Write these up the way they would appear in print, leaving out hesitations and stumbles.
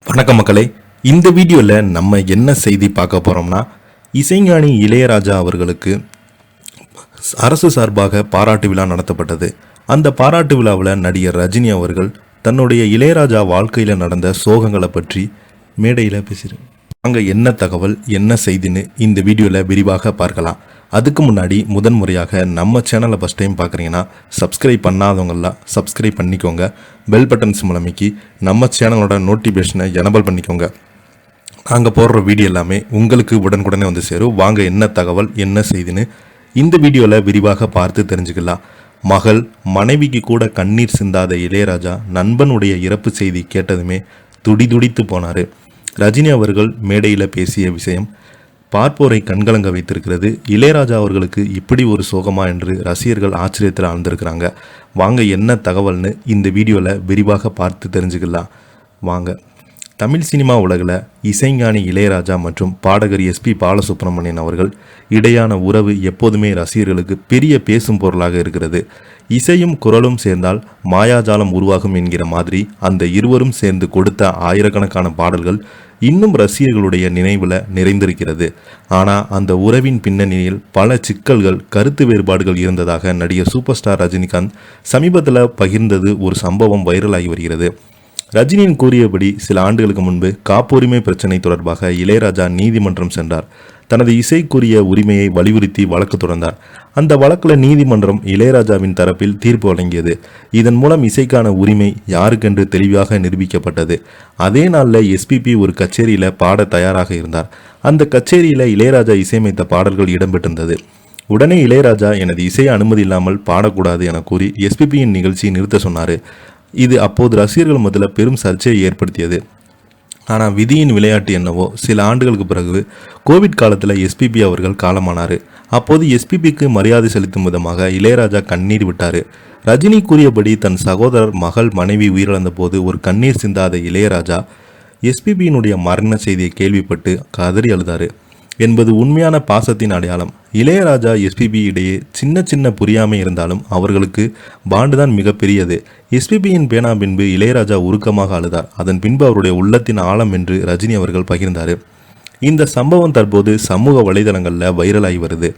வணக்கம் மக்களே, இந்த வீடியோவில் நம்ம என்ன செய்தி பார்க்க போகிறோம்னா, இசைஞானி இளையராஜா அவர்களுக்கு அரசு சார்பாக பாராட்டு விழா நடத்தப்பட்டது. அந்த பாராட்டு விழாவில் நடிகர் ரஜினி அவர்கள் தன்னுடைய இளையராஜா வாழ்க்கையில் நடந்த சோகங்களை பற்றி மேடையில் பேசுகிறார். அங்கே என்ன தகவல் என்ன செய்தின்னு இந்த வீடியோவில் விரிவாக பார்க்கலாம். அதுக்கு முன்னாடி முதன்முறையாக நம்ம சேனலை ஃபஸ்ட் டைம் பார்க்குறீங்கன்னா சப்ஸ்கிரைப் பண்ணாதவங்களாம் சப்ஸ்கிரைப் பண்ணிக்கோங்க. பெல் பட்டன்ஸ் மூலமைக்கு நம்ம சேனலோட நோட்டிஃபிகேஷனை எனபிள் பண்ணிக்கோங்க. நாங்கள் போடுற வீடியோ எல்லாமே உங்களுக்கு உடனுக்குடனே வந்து சேரும். வாங்க என்ன தகவல் என்ன செய்தின்னு இந்த வீடியோவில் விரிவாக பார்த்து தெரிஞ்சுக்கலாம். மகள் மனைவிக்கு கூட கண்ணீர் சிந்தாத இளையராஜா நண்பனுடைய இறப்பு செய்தி கேட்டதுமே துடிதுடித்து போனார். ரஜினி அவர்கள் மேடையில் பேசிய விஷயம் பார்ப்போரை கண்கலங்க வைத்திருக்கிறது. இளையராஜா அவர்களுக்கு இப்படி ஒரு சோகமா என்று ரசிகர்கள் ஆச்சரியத்தில் ஆழ்ந்திருக்கிறாங்க. வாங்க என்ன தகவல்னு இந்த வீடியோவில் விரிவாக பார்த்து தெரிஞ்சுக்கலாம். வாங்க. தமிழ் சினிமா உலகில் இசைஞானி இளையராஜா மற்றும் பாடகர் எஸ்பி பாலசுப்ரமணியன் அவர்கள் இடையான உறவு எப்போதுமே ரசிகர்களுக்கு பெரிய பேசும் பொருளாக இருக்கிறது. இசையும் குரலும் சேர்ந்தால் மாயாஜாலம் உருவாகும் என்கிற மாதிரி அந்த இருவரும் சேர்ந்து கொடுத்த ஆயிரக்கணக்கான பாடல்கள் இன்னும் ரசிகர்களுடைய நினைவில் நிறைந்திருக்கிறது. ஆனால் அந்த உறவின் பின்னணியில் பல சிக்கல்கள் கருத்து வேறுபாடுகள் இருந்ததாக நடிகர் சூப்பர் ஸ்டார் ரஜினிகாந்த் சமீபத்தில் பகிர்ந்தது ஒரு சம்பவம் வைரலாகி வருகிறது. ரஜினியின் கூறியபடி சில ஆண்டுகளுக்கு முன்பு காப்புரிமை பிரச்சினை தொடர்பாக இளையராஜா நீதிமன்றம் சென்றார். தனது இசைக்குரிய உரிமையை வலியுறுத்தி வழக்கு தொடர்ந்தார். அந்த வழக்கில் நீதிமன்றம் இளையராஜாவின் தரப்பில் தீர்ப்பு வழங்கியது. இதன் மூலம் இசைக்கான உரிமை யாருக்கென்று தெளிவாக நிரூபிக்கப்பட்டது. அதே நாளில் எஸ்பிபி ஒரு கச்சேரியில் பாட தயாராக இருந்தார். அந்த கச்சேரியில் இளையராஜா இசையமைத்த பாடல்கள் இடம்பெற்றிருந்தது. உடனே இளையராஜா எனது இசை அனுமதி இல்லாமல் பாடக்கூடாது என கூறி எஸ்பிபியின் நிகழ்ச்சியை நிறுத்த சொன்னார். இது அப்போது ரசிகர்கள் மத்தியில் பெரும் சர்ச்சையை ஏற்படுத்தியது. ஆனால் விதியின் விளையாட்டு என்னவோ, சில ஆண்டுகளுக்கு பிறகு கோவிட் காலத்தில் எஸ்பிபி அவர்கள் காலமானார். அப்போது எஸ்பிபிக்கு மரியாதை செலுத்தும் விதமாக இளையராஜா கண்ணீர் விட்டார். ரஜினி கூறியபடி தன் சகோதரர் மகள் மனைவி உயிரிழந்த போது ஒரு கண்ணீர் சிந்தாத இளையராஜா எஸ்பிபியினுடைய மரண செய்தியை கேள்விப்பட்டு கதறி அழுதார் என்பது உண்மையான பாசத்தின் அடையாளம். இளையராஜா எஸ்பிபி இடையே சின்ன சின்ன புரியாமை இருந்தாலும் அவர்களுக்கு பாண்டு தான் மிகப்பெரியது. எஸ்பிபியின் பேனா பின்பு இளையராஜா உருக்கமாக அழுதார். அதன் பின்பு அவருடைய உள்ளத்தின் ஆழம் என்று ரஜினி அவர்கள் பகிர்ந்தார். இந்த சம்பவம் தற்போது சமூக வலைதளங்களில் வைரலாகி வருது.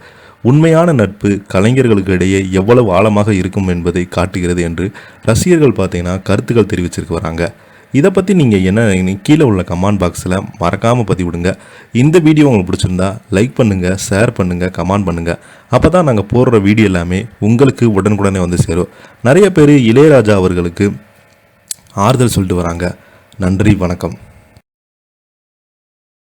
உண்மையான நட்பு கலைஞர்களுக்கு இடையே எவ்வளவு ஆழமாக இருக்கும் என்பதை காட்டுகிறது என்று ரசிகர்கள் பார்த்தீங்கன்னா கருத்துக்கள் தெரிவிச்சிருக்கு வராங்க. இதை பற்றி நீங்கள் என்ன கீழே உள்ள கமெண்ட் பாக்ஸில் மறக்காமல் பதிவிடுங்க. இந்த வீடியோ உங்களுக்கு பிடிச்சிருந்தா லைக் பண்ணுங்கள், ஷேர் பண்ணுங்கள், கமெண்ட் பண்ணுங்கள். அப்போ தான் நாங்கள் போடுற வீடியோ எல்லாமே உங்களுக்கு உடனுக்குடனே வந்து சேரும். நிறைய பேர் இளையராஜா அவர்களுக்கு ஆறுதல் சொல்லிட்டு வராங்க. நன்றி, வணக்கம்.